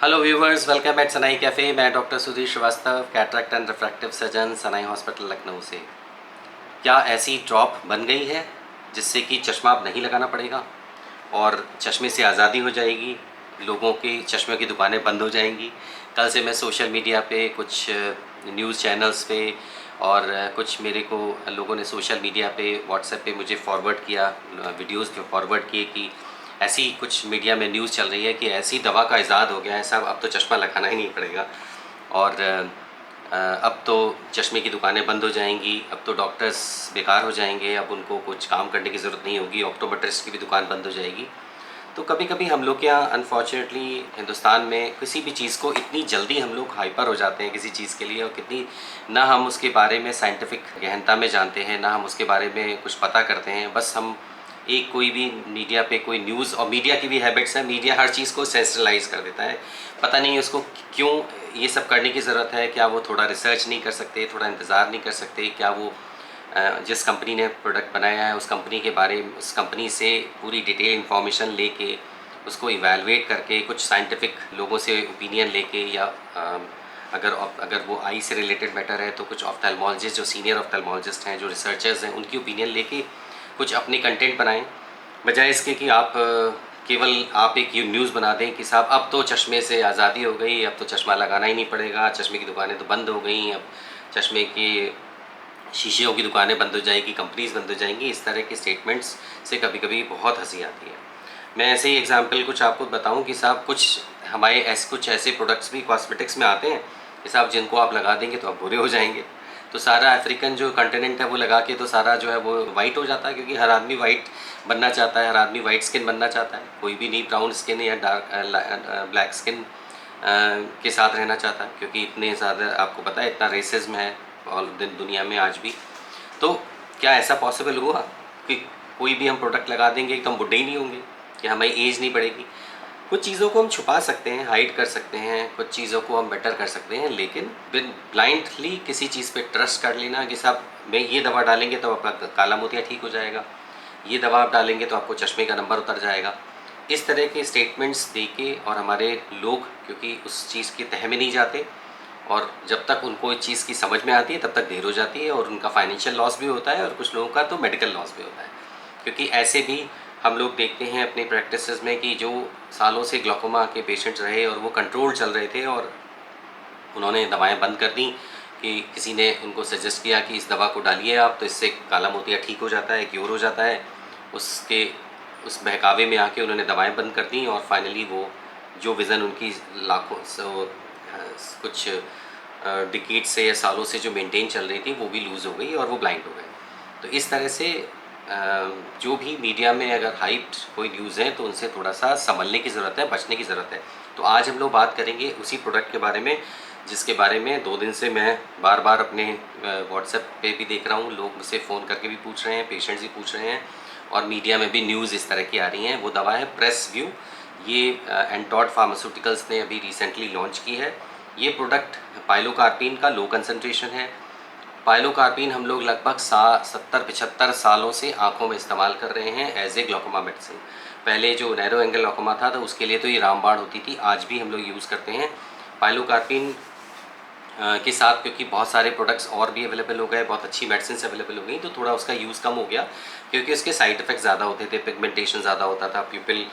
Hello viewers, welcome at Sanai cafe. मैं doctor Sudhir Srivastava, cataract and refractive surgeon, Sanai hospital Lucknow से। क्या ऐसी ड्रॉप बन गई है जिससे कि चश्मा अब नहीं लगाना पड़ेगा और चश्मे से आज़ादी हो जाएगी, लोगों की चश्मे की दुकानें बंद हो जाएंगी? कल से मैं सोशल मीडिया पे कुछ न्यूज़ चैनल्स पे और कुछ मेरे को लोगों ने सोशल मीडिया पे व्हाट्सएप पे मुझे फॉरवर्ड किया, वीडियोज़ पे फॉरवर्ड किए कि ऐसी कुछ मीडिया में न्यूज़ चल रही है कि ऐसी दवा का इजाद हो गया है साहब, अब तो चश्मा लगाना ही नहीं पड़ेगा और अब तो चश्मे की दुकानें बंद हो जाएंगी, अब तो डॉक्टर्स बेकार हो जाएंगे, अब उनको कुछ काम करने की ज़रूरत नहीं होगी, ऑप्टोमेट्रिस्ट की भी दुकान बंद हो जाएगी। तो कभी कभी हम लोग के यहाँ अनफॉर्चुनेटली हिंदुस्तान में किसी भी चीज़ को इतनी जल्दी हम लोग हाइपर हो जाते हैं किसी चीज़ के लिए, और कितनी ना हम उसके बारे में साइंटिफिक गहनता में जानते हैं, ना हम उसके बारे में कुछ पता करते हैं। बस हम एक कोई भी मीडिया पे कोई न्यूज़, और मीडिया की भी हैबिट्स है, मीडिया हर चीज़ को सेंसलाइज कर देता है। पता नहीं उसको क्यों ये सब करने की ज़रूरत है। क्या वो थोड़ा रिसर्च नहीं कर सकते, थोड़ा इंतज़ार नहीं कर सकते? क्या वो जिस कंपनी ने प्रोडक्ट बनाया है उस कंपनी के बारे में, उस कंपनी से पूरी डिटेल इन्फॉर्मेशन लेके उसको इवैल्यूएट करके कुछ साइंटिफिक लोगों से ओपिनियन लेके, या अगर अगर वो आई से रिलेटेड मैटर है तो कुछ ऑफ्थेल्मोलॉजिस्ट, जो सीनियर ऑफ्थेल्मोलॉजिस्ट हैं, जो रिसर्चर्स हैं, उनकी ओपिनियन लेके कुछ अपने कंटेंट बनाएं, बजाय इसके कि आप केवल आप एक ये न्यूज़ बना दें कि साहब अब तो चश्मे से आज़ादी हो गई, अब तो चश्मा लगाना ही नहीं पड़ेगा, चश्मे की दुकानें तो बंद हो गई, अब चश्मे की शीशियों की दुकानें बंद हो जाएगी, कंपनीज बंद हो जाएंगी। इस तरह के स्टेटमेंट्स से कभी कभी बहुत हंसी आती है। मैं ऐसे ही एग्जांपल कुछ आपको बताऊं कि साहब कुछ हमारे कुछ ऐसे प्रोडक्ट्स भी कॉस्मेटिक्स में आते हैं कि साहब जिनको आप लगा देंगे तो आप बुरे हो जाएंगे। तो सारा अफ्रीकन जो कंटिनेंट है वो लगा के तो सारा जो है वो वाइट हो जाता है, क्योंकि हर आदमी वाइट बनना चाहता है, हर आदमी वाइट स्किन बनना चाहता है, कोई भी नहीं ब्राउन स्किन या डार्क ब्लैक स्किन के साथ रहना चाहता है, क्योंकि इतने ज़्यादा आपको पता है इतना रेसिज्म है ऑल दिन दुनिया में आज भी। तो क्या ऐसा पॉसिबल हुआ कि कोई भी हम प्रोडक्ट लगा देंगे तो हम बुढ़े ही नहीं होंगे, कि हमारी एज नहीं बढ़ेगी? कुछ चीज़ों को हम छुपा सकते हैं, हाइड कर सकते हैं, कुछ चीज़ों को हम बेटर कर सकते हैं, लेकिन ब्लाइंडली किसी चीज़ पे ट्रस्ट कर लेना कि साहब मैं ये दवा डालेंगे तो आपका काला मोतिया ठीक हो जाएगा, ये दवा आप डालेंगे तो आपको चश्मे का नंबर उतर जाएगा, इस तरह के स्टेटमेंट्स दे के, और हमारे लोग क्योंकि उस चीज़ की तह में नहीं जाते, और जब तक उनको इस चीज़ की समझ में आती है तब तक देर हो जाती है, और उनका फाइनेंशियल लॉस भी होता है, और कुछ लोगों का तो मेडिकल लॉस भी होता है। क्योंकि ऐसे भी हम लोग देखते हैं अपने प्रैक्टिसेस में कि जो सालों से ग्लूकोमा के पेशेंट्स रहे और वो कंट्रोल चल रहे थे, और उन्होंने दवाएं बंद कर दी कि किसी ने उनको सजेस्ट किया कि इस दवा को डालिए आप, तो इससे काला मोतिया ठीक हो जाता है, क्योर हो जाता है। उसके उस बहकावे में आके उन्होंने दवाएं बंद कर दी, और फाइनली वो जो विज़न उनकी लाखों कुछ डिकेड से या सालों से जो मेंटेन चल रही थी वो भी लूज़ हो गई और वो ब्लाइंड हो गए। तो इस तरह से जो भी मीडिया में अगर हाइप्ड कोई न्यूज़ है तो उनसे थोड़ा सा संभलने की ज़रूरत है, बचने की ज़रूरत है। तो आज हम लोग बात करेंगे उसी प्रोडक्ट के बारे में जिसके बारे में 2 दिन से मैं बार बार अपने व्हाट्सएप पे भी देख रहा हूँ, लोग मुझसे फ़ोन करके भी पूछ रहे हैं, पेशेंट्स भी पूछ रहे हैं, और मीडिया में भी न्यूज़ इस तरह की आ रही हैं। वो दवा है प्रेसव्यू। ये एंटॉड फार्मास्यूटिकल्स ने अभी रिसेंटली लॉन्च की है। ये प्रोडक्ट पाइलोकार्पिन का लो कंसंट्रेशन है। पाइलोकार्पिन हम लोग लगभग 70-75 सालों से आँखों में इस्तेमाल कर रहे हैं एज ए ग्लूकोमा मेडिसिन। पहले जो नैरो एंगल ग्लूकोमा था तो उसके लिए तो ये रामबाण होती थी, आज भी हम लोग यूज़ करते हैं पाइलोकार्पिन के साथ, क्योंकि बहुत सारे प्रोडक्ट्स और भी अवेलेबल हो गए, बहुत अच्छी मेडिसिन अवेलेबल हो गई, तो थोड़ा उसका यूज़ कम हो गया, क्योंकि उसके साइड इफ़ेक्ट ज़्यादा होते थे, पिगमेंटेशन ज़्यादा होता था, प्यूपिल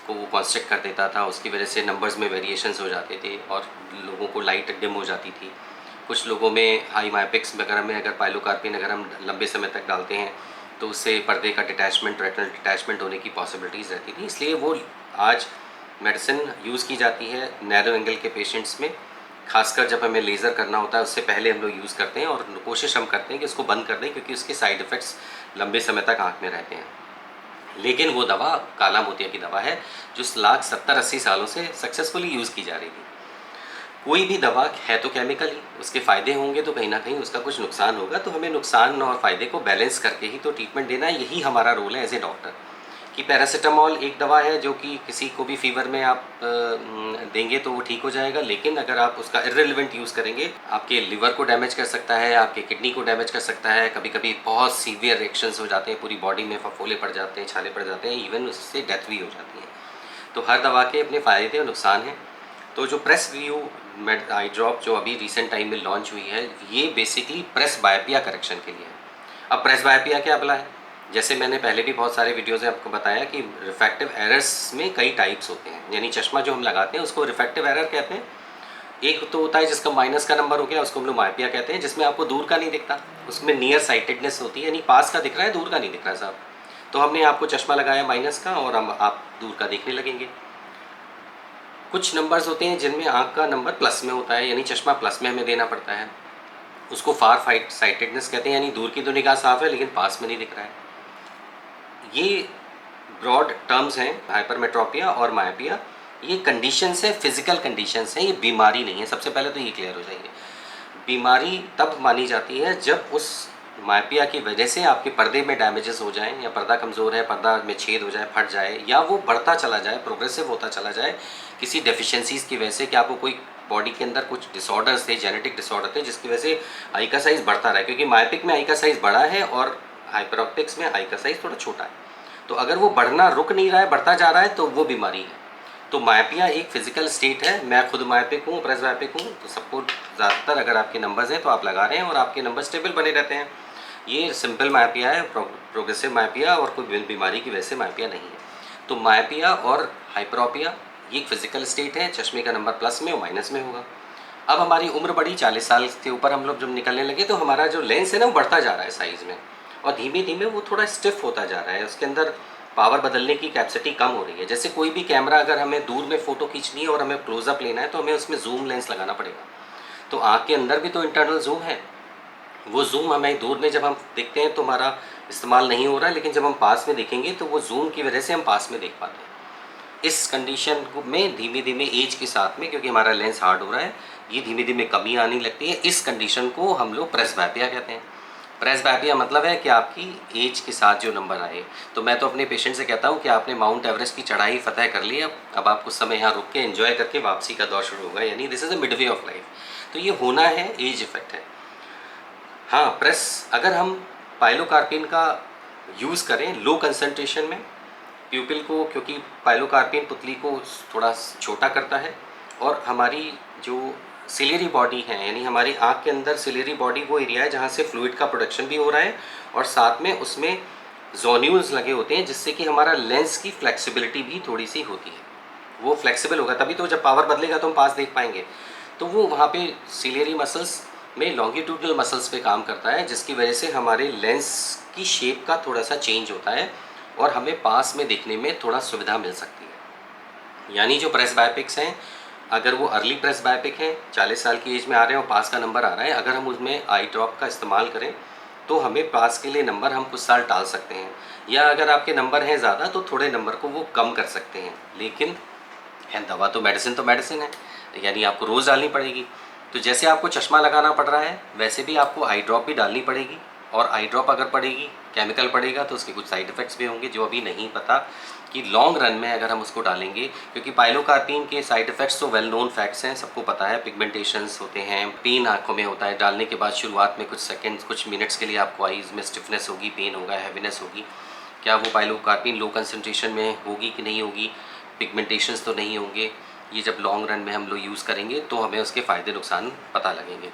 को वो कॉन्स्ट्रिक्ट कर देता था, उसकी वजह से नंबर्स में वेरिएशंस हो जाते थे और लोगों को लाइट डिम हो जाती थी। कुछ लोगों में हाई मायोपिक्स वगैरह में अगर पाइलोकार्पिन अगर हम लंबे समय तक डालते हैं तो उससे पर्दे का डिटैचमेंट, रेटिनल डिटैचमेंट होने की पॉसिबिलिटीज़ रहती थी, इसलिए वो आज मेडिसिन यूज़ की जाती है नैरो एंगल के पेशेंट्स में। खासकर जब हमें लेज़र करना होता है उससे पहले हम लोग यूज़ करते हैं, और कोशिश हम करते हैं कि उसको बंद कर दें, क्योंकि उसके साइड इफ़ेक्ट्स लंबे समय तक आँख में रहते हैं। लेकिन वो दवा काला मोतिया की दवा है जो 70-80 सालों से सक्सेसफुली यूज़ की जा रही थी। कोई भी दवा है तो केमिकल ही, उसके फ़ायदे होंगे तो कहीं ना कहीं उसका कुछ नुकसान होगा, तो हमें नुकसान और फ़ायदे को बैलेंस करके ही तो ट्रीटमेंट देना है। यही हमारा रोल है एज ए डॉक्टर। कि पैरासीटामॉल एक दवा है जो कि किसी को भी फीवर में आप देंगे तो वो ठीक हो जाएगा, लेकिन अगर आप उसका इर्रेलेवेंट यूज़ करेंगे आपके लिवर को डैमेज कर सकता है, आपके किडनी को डैमेज कर सकता है, कभी कभी बहुत सीवियर रिएक्शंस हो जाते हैं, पूरी बॉडी में फफोले पड़ जाते हैं, छाले पड़ जाते हैं, इवन उससे डेथ भी हो जाती है। तो हर दवा के अपने फ़ायदे और नुकसान हैं। तो जो प्रेस व्यू आई ड्रॉप जो अभी रिसेंट टाइम में लॉन्च हुई है, ये बेसिकली प्रेस बायोपिया करेक्शन के लिए है। अब प्रेस बायोपिया क्या भला है? जैसे मैंने पहले भी बहुत सारे वीडियोज़ में आपको बताया कि रिफ्रैक्टिव एरर्स में कई टाइप्स होते हैं, यानी चश्मा जो हम लगाते हैं उसको रिफ्रैक्टिव एरर कहते हैं। एक तो होता है जिसका माइनस का नंबर हो गया, उसको हम लोग मायोपिया कहते हैं, जिसमें आपको दूर का नहीं दिखता, उसमें नियर साइटेडनेस होती है, यानी पास का दिख रहा है, दूर का नहीं दिख रहा साहब। तो हमने आपको चश्मा लगाया माइनस का और हम आप दूर का देखने लगेंगे। कुछ नंबर्स होते हैं जिनमें आँख का नंबर प्लस में होता है, यानी चश्मा प्लस में हमें देना पड़ता है, उसको फार फाइट साइटेडनेस कहते हैं, यानी दूर की तो निगाह साफ है लेकिन पास में नहीं दिख रहा है। ये ब्रॉड टर्म्स हैं हाइपरमेट्रोपिया और मायोपिया। ये कंडीशंस है, फिजिकल कंडीशंस हैं, ये बीमारी नहीं है। सबसे पहले तो ये क्लियर हो जाइए, बीमारी तब मानी जाती है जब उस मायोपिया की वजह से आपके पर्दे में डैमेजेस हो जाएं, या पर्दा कमज़ोर है, पर्दा में छेद हो जाए, फट जाए, या वो बढ़ता चला जाए, प्रोग्रेसिव होता चला जाए किसी डेफिशिएंसीज़ की वजह से, कि आपको कोई बॉडी के अंदर कुछ डिसऑर्डर्स थे, जेनेटिक डिसऑर्डर थे, जिसकी वजह से आई का साइज़ बढ़ता रहा है। क्योंकि मायोपिक में आई का साइज़ बड़ा है और हाइपरोप्टिक्स में आई का साइज़ थोड़ा छोटा है। तो अगर वो बढ़ना रुक नहीं रहा है, बढ़ता जा रहा है, तो वो बीमारी है। तो मायोपिया एक फिजिकल स्टेट है। मैं खुद मायोपिक हूँ, प्रेस मायोपिक हूँ, तो सबको ज़्यादातर अगर आपके नंबर्स हैं तो आप लगा रहे हैं और आपके नंबर स्टेबल बने रहते हैं। ये सिंपल मायोपिया है, प्रोग्रेसिव मायोपिया और कोई बीमारी की वजह से मायोपिया नहीं है। तो मायोपिया और हाइपरोपिया ये एक फिजिकल स्टेट है, चश्मे का नंबर प्लस में और माइनस में होगा। अब हमारी उम्र बढ़ी, 40 साल के ऊपर हम लोग जब निकलने लगे तो हमारा जो लेंस है ना वो बढ़ता जा रहा है साइज़ में, और धीमे धीमे वो थोड़ा स्टिफ होता जा रहा है, उसके अंदर पावर बदलने की कैपेसिटी कम हो रही है। जैसे कोई भी कैमरा अगर हमें दूर में फ़ोटो खींचनी है और हमें क्लोज़अप लेना है तो हमें उसमें जूम लेंस लगाना पड़ेगा। तो आँख के अंदर भी तो इंटरनल जूम है, वो जूम हमें दूर में जब हम देखते हैं तो हमारा इस्तेमाल नहीं हो रहा है, लेकिन जब हम पास में देखेंगे तो वो जूम की वजह से हम पास में देख पाते हैं। इस कंडीशन में धीमे धीमे एज के साथ में, क्योंकि हमारा लेंस हार्ड हो रहा है, ये धीमे धीमे कमी आने लगती है। इस कंडीशन को हम लोग प्रेसबायोपिया कहते हैं। प्रेसबायोपिया मतलब है कि आपकी एज के साथ जो नंबर आए। तो मैं तो अपने पेशेंट से कहता हूँ कि आपने माउंट एवरेस्ट की चढ़ाई फतह कर ली, अब आप कुछ समय यहाँ रुक के एंजॉय करके वापसी का दौर शुरू होगा, यानी this is a mid way of life. तो ये होना है, एज इफेक्ट है। हाँ, प्रेस अगर हम पाइलोकार्पिन का यूज़ करें लो कंसंट्रेशन में प्यूपिल को, क्योंकि पाइलोकार्पिन पुतली को थोड़ा छोटा करता है, और हमारी जो सिलियरी बॉडी है, यानी हमारी आँख के अंदर सिलियरी बॉडी वो एरिया है जहाँ से फ्लूइड का प्रोडक्शन भी हो रहा है, और साथ में उसमें जोन्यूल्स लगे होते हैं, जिससे कि हमारा लेंस की फ्लेक्सिबिलिटी भी थोड़ी सी होती है। वो फ्लेक्सिबल होगा तभी तो जब पावर बदलेगा तो हम पास देख पाएंगे। तो वो वहाँ पे सिलियरी मसल्स में लॉन्गिट्यूडनल मसल्स पे काम करता है, जिसकी वजह से हमारे लेंस की शेप का थोड़ा सा चेंज होता है और हमें पास में देखने में थोड़ा सुविधा मिल सकती है। यानी जो प्रेस बायोपिक्स हैं, अगर वो अर्ली प्रेस बायोपिक हैं, 40 साल की एज में आ रहे हैं और पास का नंबर आ रहा है, अगर हम उसमें आई ड्रॉप का इस्तेमाल करें तो हमें पास के लिए नंबर हम कुछ साल टाल सकते हैं, या अगर आपके नंबर हैं ज़्यादा तो थोड़े नंबर को वो कम कर सकते हैं। लेकिन है दवा तो मेडिसिन है, यानी आपको रोज़ डालनी पड़ेगी। तो जैसे आपको चश्मा लगाना पड़ रहा है वैसे भी आपको आई ड्रॉप भी डालनी पड़ेगी, और आई ड्रॉप अगर पड़ेगी, केमिकल पड़ेगा, तो उसके कुछ साइड इफ़ेक्ट्स भी होंगे जो अभी नहीं पता कि लॉन्ग रन में अगर हम उसको डालेंगे, क्योंकि पाइलोकार्पिन के साइड इफ़ेक्ट्स तो वेल नोन फैक्ट्स हैं, सबको पता है। पिगमेंटेशंस होते हैं, पेन आँखों में होता है, डालने के बाद शुरुआत में कुछ सेकेंड्स, कुछ मिनट्स के लिए आपको आईज़ में स्टिफनेस होगी, पेन होगा, हैवीनेस होगी। क्या वो पाइलोकार्पिन लो कंसनट्रेशन में होगी कि नहीं होगी? पिगमेंटेशंस तो नहीं होंगे। ये जब लॉन्ग रन में हम लोग यूज़ करेंगे तो हमें उसके फ़ायदे नुकसान पता लगेंगे।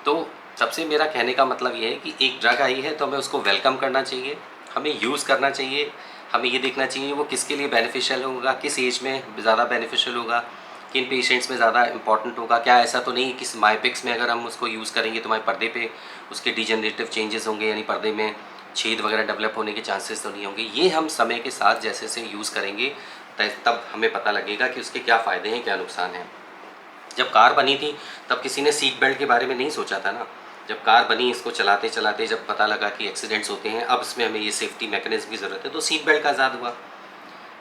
तो सबसे मेरा कहने का मतलब ये है कि एक ड्रग आई है तो हमें उसको वेलकम करना चाहिए, हमें यूज़ करना चाहिए, हमें ये देखना चाहिए वो किसके लिए बेनिफिशियल होगा, किस एज में ज़्यादा बेनिफिशियल होगा, किन पेशेंट्स में ज़्यादा इंपॉर्टेंट होगा। क्या ऐसा तो नहीं कि मायोपिक्स में अगर हम उसको यूज़ करेंगे तो हमारे पर्दे पे उसके डिजेनरेटिव चेंजेस होंगे, यानी पर्दे में छेद वगैरह डेवलप होने के चांसेस तो नहीं होंगे। ये हम समय के साथ जैसे से यूज़ करेंगे तब हमें पता लगेगा कि उसके क्या फ़ायदे हैं, क्या नुकसान हैं। जब कार बनी थी तब किसी ने सीट बेल्ट के बारे में नहीं सोचा था ना। जब कार बनी, इसको चलाते चलाते जब पता लगा कि एक्सीडेंट्स होते हैं, अब इसमें हमें ये सेफ्टी मैकेनिज्म की ज़रूरत है, तो सीट बेल्ट का आज़ाद हुआ।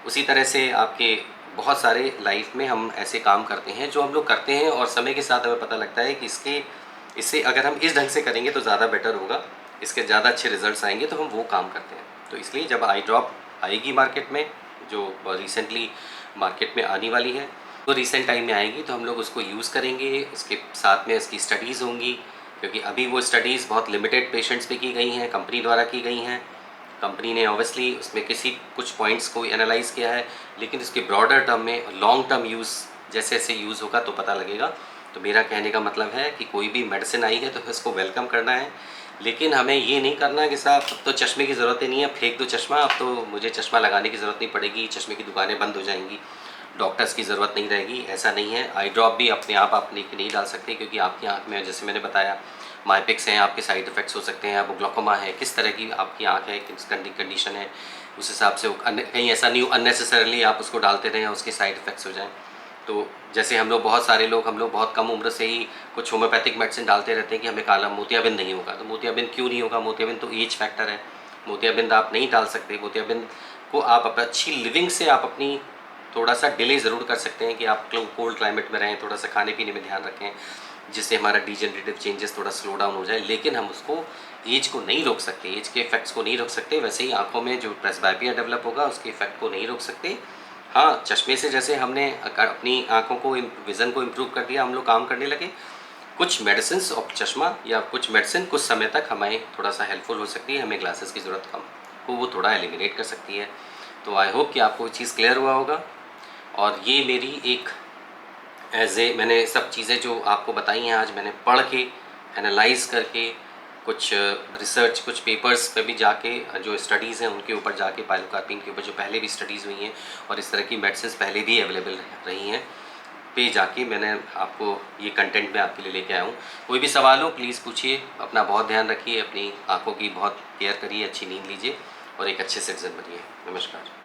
उसी तरह से आपके बहुत सारे लाइफ में हम ऐसे काम करते हैं जो हम लोग करते हैं, और समय के साथ हमें पता लगता है कि इससे अगर हम इस ढंग से करेंगे तो ज़्यादा बेटर होगा, इसके ज़्यादा अच्छे रिजल्ट्स आएंगे, तो हम वो काम करते हैं। तो इसलिए जब आई ड्रॉप आएगी मार्केट में, जो रिसेंटली मार्केट में आने वाली है, तो रिसेंट टाइम में आएगी, तो हम लोग उसको यूज़ करेंगे। उसके साथ में इसकी स्टडीज़ होंगी, क्योंकि अभी वो स्टडीज़ बहुत लिमिटेड पेशेंट्स पे की गई हैं, कंपनी द्वारा की गई हैं। कंपनी ने ऑब्वियसली उसमें कुछ पॉइंट्स को एनालाइज़ किया है, लेकिन इसके ब्रॉडर टर्म में लॉन्ग टर्म यूज़ जैसे जैसे यूज़ होगा तो पता लगेगा। तो मेरा कहने का मतलब है कि कोई भी मेडिसिन आई है तो इसको वेलकम करना है, लेकिन हमें ये नहीं करना कि साहब अब तो चश्मे की ज़रूरत ही नहीं है, फेंक दो चश्मा, अब तो मुझे चश्मा लगाने की ज़रूरत नहीं पड़ेगी, चश्मे की दुकानें बंद हो जाएंगी, डॉक्टर्स की ज़रूरत नहीं रहेगी। ऐसा नहीं है। आई ड्रॉप भी अपने आप नहीं डाल सकते, क्योंकि आपकी आँख में जैसे मैंने बताया माइपिक्स हैं, आपके साइड इफ़ेक्ट्स हो सकते हैं, आपको ग्लोकोमा है, किस तरह की आपकी आँख है, किस कंडीशन है, उस हिसाब से कहीं ऐसा नहीं अननेसेसरली आप उसको डालते रहें उसके साइड इफ़ेक्ट्स हो जाएँ। तो जैसे हम लोग बहुत कम उम्र से ही कुछ होम्योपैथिक मेडिसिन डालते रहते हैं कि हमें काला मोतियाबिंद नहीं होगा। तो मोतियाबिंद क्यों नहीं होगा? मोतियाबिंद तो एज फैक्टर है। मोतियाबिंद आप नहीं डाल सकते। मोतियाबिंद को आप अच्छी लिविंग से आप अपनी थोड़ा सा डिले ज़रूर कर सकते हैं कि आप कोल्ड क्लाइमेट में रहें, थोड़ा सा खाने पीने में ध्यान रखें, जिससे हमारा डिजेनरेटिव चेंजेस थोड़ा स्लो डाउन हो जाए। लेकिन हम उसको एज को नहीं रोक सकते, एज के इफ़ेक्ट्स को नहीं रोक सकते। वैसे ही आँखों में जो प्रेसबाइपिया डेवलप होगा उसके इफ़ेक्ट को नहीं रोक सकते। हाँ, चश्मे से जैसे हमने अपनी आँखों को विज़न को इम्प्रूव कर दिया, हम लोग काम करने लगे, कुछ मेडिसिन्स और चश्मा या कुछ मेडिसिन कुछ समय तक हमें थोड़ा सा हेल्पफुल हो सकती है, हमें ग्लासेस की ज़रूरत कम को वो थोड़ा एलिमिनेट कर सकती है। तो आई होप कि आपको ये चीज़ क्लियर हुआ होगा। और ये मेरी एक मैंने सब चीज़ें जो आपको बताई हैं आज मैंने पढ़ के एनालाइज़ करके कुछ रिसर्च कुछ पेपर्स पे भी जाके जो स्टडीज़ हैं उनके ऊपर जाके पाइलोकार्पिन के ऊपर जो पहले भी स्टडीज़ हुई हैं और इस तरह की मेडिसिन पहले भी अवेलेबल रही हैं पे जाके मैंने आपको ये कंटेंट में आपके लिए लेके आया हूँ। कोई भी सवाल हो प्लीज़ पूछिए। अपना बहुत ध्यान रखिए, अपनी आँखों की बहुत केयर करिए, अच्छी नींद लीजिए और एक अच्छे सिटीजन बनिए। नमस्कार।